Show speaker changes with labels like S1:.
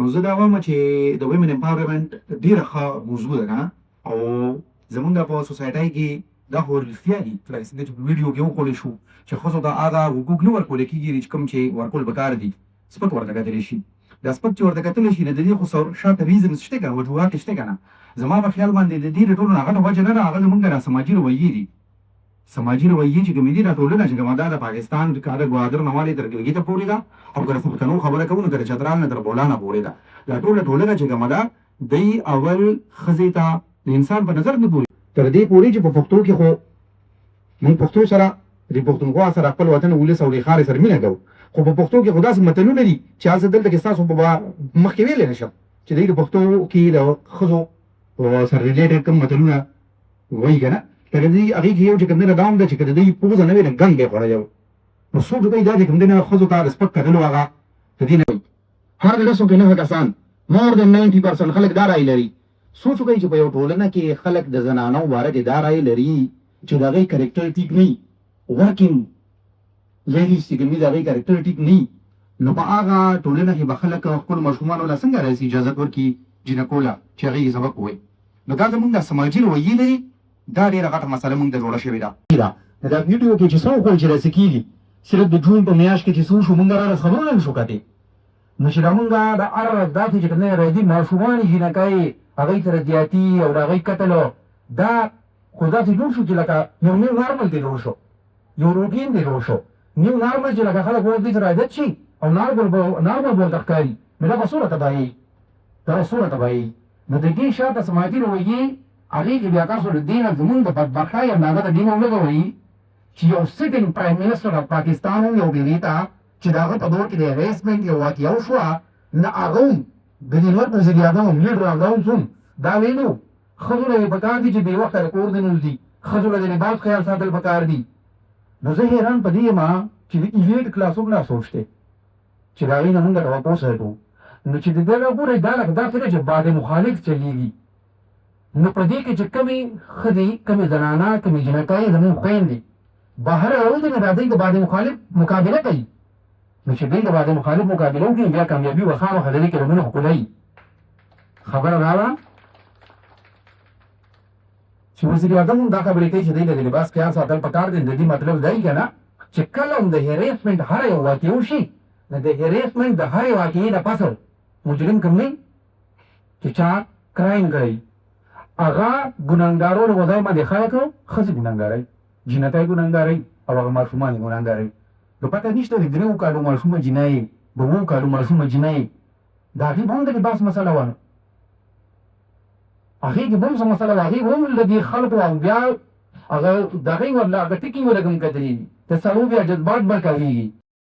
S1: نو زه دا وایم چې د ویمن امپاورمنټ ډېره ښه موضوع ده که او زمونږ په سوسایټۍ کې دا خو رښتیا دي لکه څنګه چې په ویډیو کې وښودل شو چې ښځو ته هغه حقوق نه ورکول کېږي چې کوم چې ورکول پکار دي سپک ورته کتلی شي دا سپک چې ورته کتلی شي نو د دې خو شاته ریزنز شته که وجوهات شته که نه زما په خیال باندې د دې د ټولو نه غټه وجه نه ده هغه زمونږ را سماجي رویې دي سماجي رویې چې کومې دي دا ټولنه چې کومه دا د پاکستان د ګوادر نه والې تر ګلګته پورې ده او که د پښتنو خبره کوو نو که د چترال نه تر بولانه پورې ده دا ټوله ټولنه چې کومه ده دی اول ښځې ته د انسان په نظر نه ګوري تر دې پورې چې په پښتو کې خو موږ پښتو سره د پښتونخوا سره خپل وطن ولس او خارې سره مینه کوو خو په پښتو کې خو داسې متلونه دي چې هسې دلته کې ستاسو په مخکې ویلی نه شم چې دوی د پښتو کې د ښځو سره ریلیټډ کوم متلونه وایي که نه لکه د دې هغې کې یو چې کوم دی نه دا هم ده چې که د دوی پوزه نه وي نه ګنګ یې خوړی و نو څوک کوي دا چې کوم دی نه ښځو ته د سپک کتلو هغه د دې نه وي هر لسو کې 9 کسان مور دین 90% خلک دا رایې لري سوچ وکړئ چې په یو ټولنه کې خلک د زنانو باره کې دا رایې لري چې د هغې کرکټر ټیک نه وي ورکینګ لیډیز چې کوم دي د هغې کرکټر ټیک نه وي نو په هغه ټولنه کې به خلک خپلو ماشومانو له څنګه راسي اجازت ورکړي جینکو له چې هغې یې سبق ووایي نو دا زمونږ د سماجي رویې لري دا ډېره غټه مسله مونږ ته جوړه شوې ده دا ویډیو کې چې څه وکړل چې داسې کېږي صرف د جون په میاشت کې چې څه وشو مونږ را خبرونه نه شو کتې نو چې دا مونږ د هر داسې چې کوم دی راځي ماشومان جینکۍ هغوی سره زیاتي او د هغوی قتل دا خو داسې جوړ شو چې لکه یو نیو نارمل دی جوړ شو یو روټین دی جوړ شو نیو نارمل چې لکه خلک ورته سره عادت شي او نارمل به ورته ښکاري نو دا به څومره تباهي دا به څومره تباهي نو د دې شاته سماجي رویې هغې کې بیا تاسو د دې نه زمونږ د بدبختۍ اندازه د دې نه ونه کوئ چې یو سټینګ پرایم منسټر اف پاکستان هم یو بېلې ته چې د هغه په دور کې د هریسمنټ یو واقعه وشوه نه هغه هم د دینور وزیر اعظم هم لیډر اعظم هم دا ویلي وو ښځو له یې پکار دي چې بې وخته د کور دننه وځي ښځو له د لباس خیال ساتل پکار دي نو زه حیران په دې یم چې د ایلیټ کلاس هم لا سوچ دی چې د هغې نه مونږ توقع ساتو نو چې د دې نه ګورئ دا لکه دا کېده چې باد مخالف چلېږي نو په دې کې چې کمې ښځې کمې زنانه کمې جنکۍ زموږ خویندې بهر راوځي نو راځئ د باد مخالف مقابله کوي نو چې دوی د باد مخالف مقابله وکړي بیا کامیابي به خامخا د دې کې رنګونه ښکلوي خبره راغله چې وزیر اعظم هم دا خبرې کوي چې دوی د لباس خیال ساتل پکار دی د دې مطلب دی که نه چې کله هم د هریسمنټ هره یو واقع وشي نو د هریسمنټ د هرې واقعې نه پس مجرم کوم دی چې چا کرایم کوي هغه ګناهګارانو وضع باندې خلک ښځې ګناهګارۍ جنکۍ ګناهګارۍ او هغه ماشومان یې ګناهګارۍ نو پته نشته د 3 کالو ماشومه جنۍ د 2 کالو ماشومه جنۍ د هغې به هم د لباس مسله وه هغې کې به هم څه مسله وه هغې به هم له دې خلکو او بیا هغه د هغې ورله هغه ټکي ورله کوم کتلي د سړو بیا جذبات به کوېږي